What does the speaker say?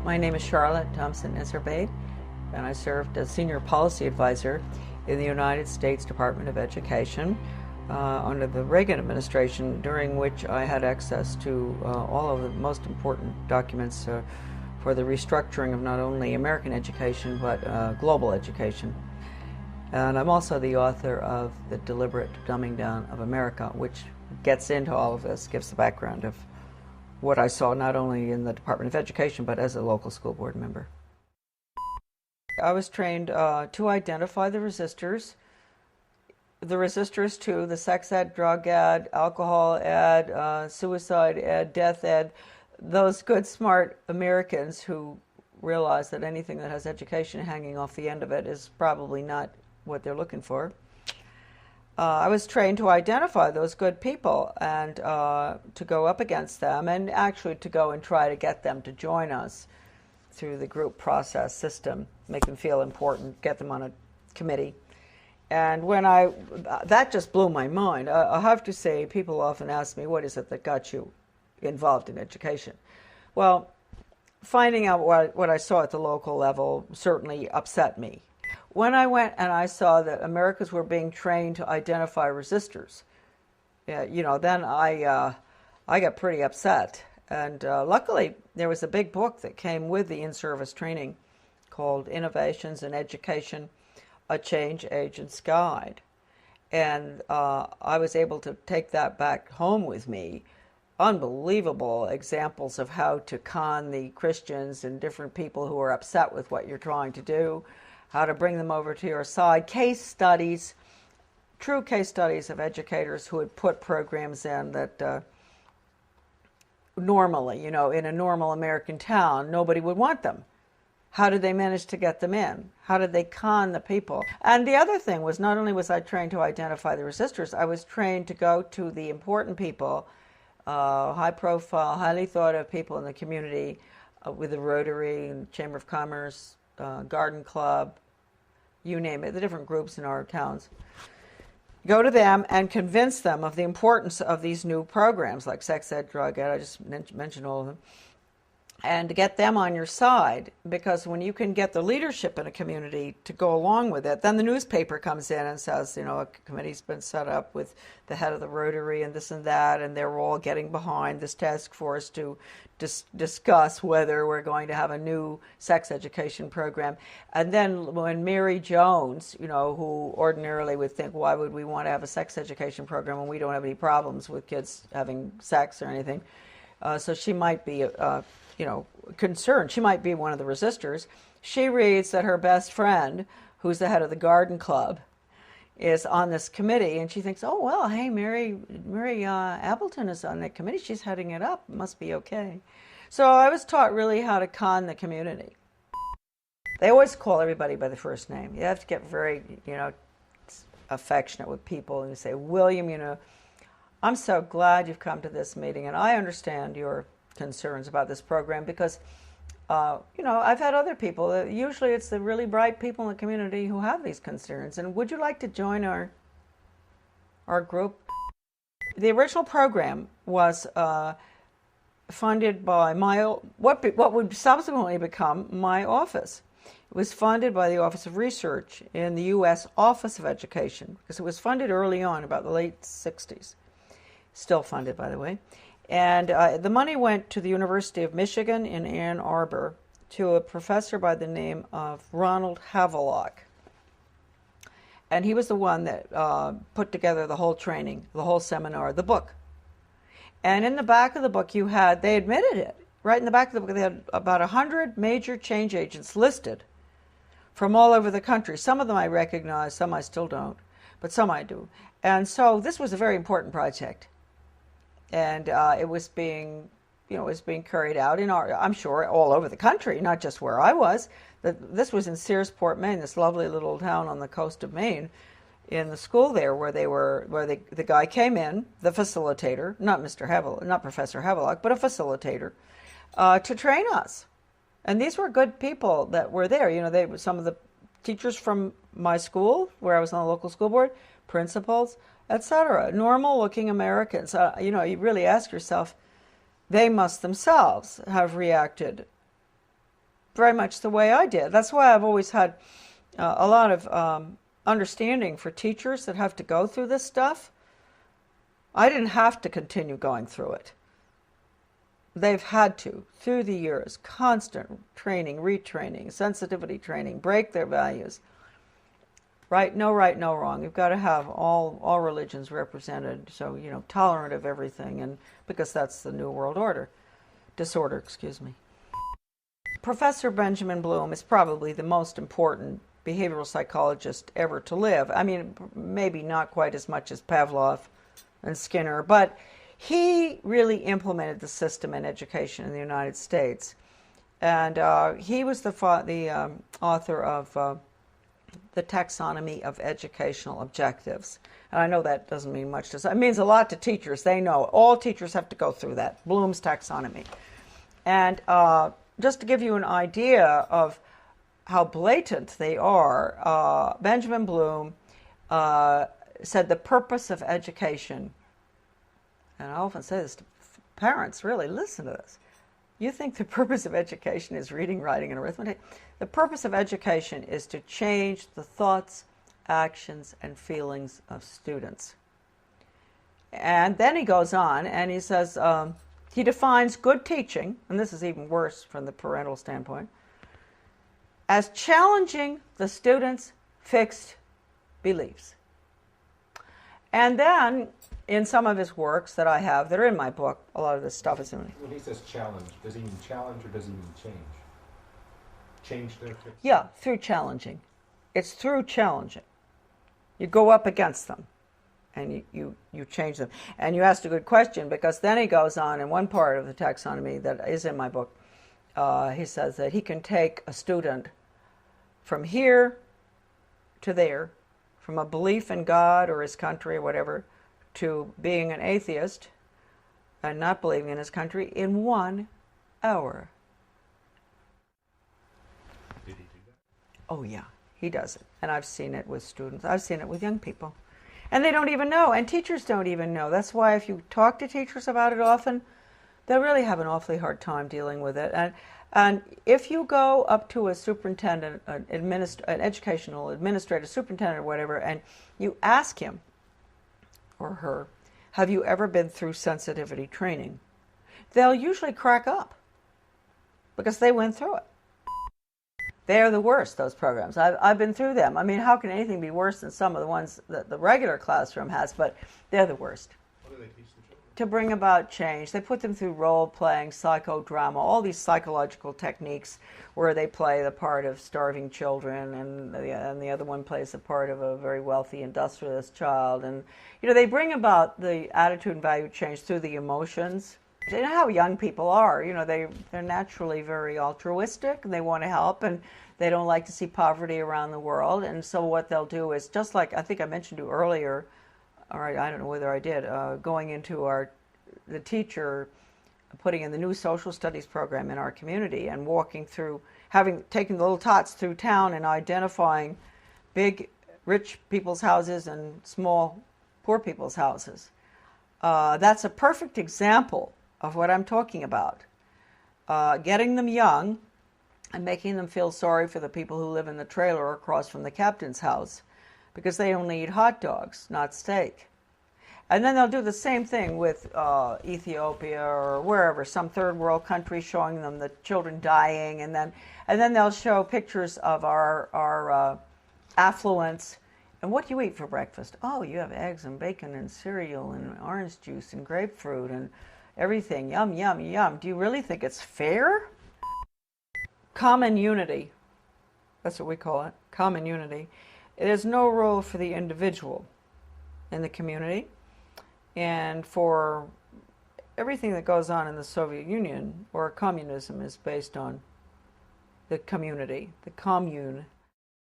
My name is Charlotte Thompson Iserbyt, and I served as Senior Policy Advisor in the United States Department of Education under the Reagan administration, during which I had access to all of the most important documents for the restructuring of not only American education but global education. And I'm also the author of The Deliberate Dumbing Down of America, which gets into all of this, gives the background of what I saw not only in the Department of Education but as a local school board member. I was trained to identify the resistors to the sex ed, drug ed, alcohol ed, suicide ed, death ed, those good, smart Americans who realize that anything that has education hanging off the end of it is probably not what they're looking for. I was trained to identify those good people and to go up against them, and actually to go and try to get them to join us through the group process system, make them feel important, get them on a committee. And when that just blew my mind. I have to say, people often ask me, what is it that got you involved in education? Well, finding out what I saw at the local level certainly upset me. When I went and I saw that Americans were being trained to identify resistors, then I got pretty upset. And luckily, there was a big book that came with the in-service training called Innovations in Education, A Change Agent's Guide. And I was able to take that back home with me. Unbelievable examples of how to con the Christians and different people who are upset with what you're trying to do, how to bring them over to your side, case studies, true case studies of educators who had put programs in that normally, in a normal American town, nobody would want them. How did they manage to get them in? How did they con the people? And the other thing was, not only was I trained to identify the resistors, I was trained to go to the important people, high profile, highly thought of people in the community, with the Rotary and Chamber of Commerce, Garden Club, you name it, the different groups in our towns. Go to them and convince them of the importance of these new programs like sex ed, drug ed, I just mentioned all of them, and to get them on your side, because when you can get the leadership in a community to go along with it, then the newspaper comes in and says, a committee's been set up with the head of the Rotary and this and that, and they're all getting behind this task force to discuss whether we're going to have a new sex education program. And then when Mary Jones, who ordinarily would think, why would we want to have a sex education program when we don't have any problems with kids having sex or anything? So she might be concerned. She might be one of the resistors. She reads that her best friend, who's the head of the Garden Club, is on this committee, and she thinks, oh, well, hey, Mary Appleton is on that committee. She's heading it up. It must be okay. So I was taught really how to con the community. They always call everybody by the first name. You have to get very, affectionate with people, and you say, William, I'm so glad you've come to this meeting, and I understand your concerns about this program because, I've had other people. Usually it's the really bright people in the community who have these concerns. And would you like to join our group? The original program was funded by what would subsequently become my office. It was funded by the Office of Research in the U.S. Office of Education, because it was funded early on, about the late 60s. Still funded, by the way. And the money went to the University of Michigan in Ann Arbor to a professor by the name of Ronald Havelock. And he was the one that put together the whole training, the whole seminar, the book. And in the back of the book they admitted it. Right in the back of the book, they had about 100 major change agents listed from all over the country. Some of them I recognize, some I still don't, but some I do. And so this was a very important project. And it was being carried out I'm sure, all over the country, not just where I was. This was in Searsport, Maine, this lovely little town on the coast of Maine, in the school there where the guy came in, the facilitator, not Professor Havelock, but a facilitator, to train us. And these were good people that were there. They were some of the teachers from my school, where I was on the local school board, principals, etc. Normal-looking Americans. You really ask yourself, they must themselves have reacted very much the way I did. That's why I've always had a lot of understanding for teachers that have to go through this stuff. I didn't have to continue going through it. They've had to, through the years, constant training, retraining, sensitivity training, break their values. Right, no wrong. You've got to have all religions represented, so, tolerant of everything, and because that's the New World disorder, excuse me. Professor Benjamin Bloom is probably the most important behavioral psychologist ever to live. I mean, maybe not quite as much as Pavlov and Skinner, but he really implemented the system in education in the United States. And he was the author of the Taxonomy of Educational Objectives. And I know that doesn't mean much to us. It means a lot to teachers. They know. All teachers have to go through that, Bloom's taxonomy. And just to give you an idea of how blatant they are, Benjamin Bloom said the purpose of education, and I often say this to parents, really, listen to this. You think the purpose of education is reading, writing, and arithmetic? The purpose of education is to change the thoughts, actions, and feelings of students. And then he goes on and he says, he defines good teaching, and this is even worse from the parental standpoint, as challenging the student's fixed beliefs. And then, in some of his works that I have, that are in my book, a lot of this stuff is in it. When he says challenge, does he mean challenge or does he mean change? Change their fixed? Yeah, through challenging. It's through challenging. You go up against them, and you change them. And you asked a good question, because then he goes on in one part of the taxonomy that is in my book. He says that he can take a student from here to there, from a belief in God or his country or whatever, to being an atheist and not believing in his country in 1 hour. Did he do that? Oh yeah, he does it. And I've seen it with students. I've seen it with young people. And they don't even know, and teachers don't even know. That's why if you talk to teachers about it often, they'll really have an awfully hard time dealing with it. And if you go up to a superintendent, an educational administrator, superintendent or whatever, and you ask him or her, have you ever been through sensitivity training? They'll usually crack up because they went through it. They're the worst, those programs. I've been through them. I mean, how can anything be worse than some of the ones that the regular classroom has? But they're the worst. What do they teach the children? To bring about change. They put them through role-playing, psychodrama, all these psychological techniques where they play the part of starving children, and the other one plays the part of a very wealthy industrialist child. And, they bring about the attitude and value change through the emotions. You know how young people are. They're naturally very altruistic, and they want to help, and they don't like to see poverty around the world. And so what they'll do is, just like I think I mentioned to you earlier, or I don't know whether I did, going into the teacher putting in the new social studies program in our community and walking through, taking the little tots through town and identifying big rich people's houses and small poor people's houses. That's a perfect example of what I'm talking about. Getting them young and making them feel sorry for the people who live in the trailer across from the captain's house, because they only eat hot dogs, not steak. And then they'll do the same thing with Ethiopia or wherever, some third world country, showing them the children dying, and then they'll show pictures of our affluence. And what do you eat for breakfast? Oh, you have eggs and bacon and cereal and orange juice and grapefruit and everything. Yum, yum, yum. Do you really think it's fair? Common unity. That's what we call it, common unity. There's no role for the individual in the community. And for everything that goes on in the Soviet Union, or communism, is based on the community, the commune.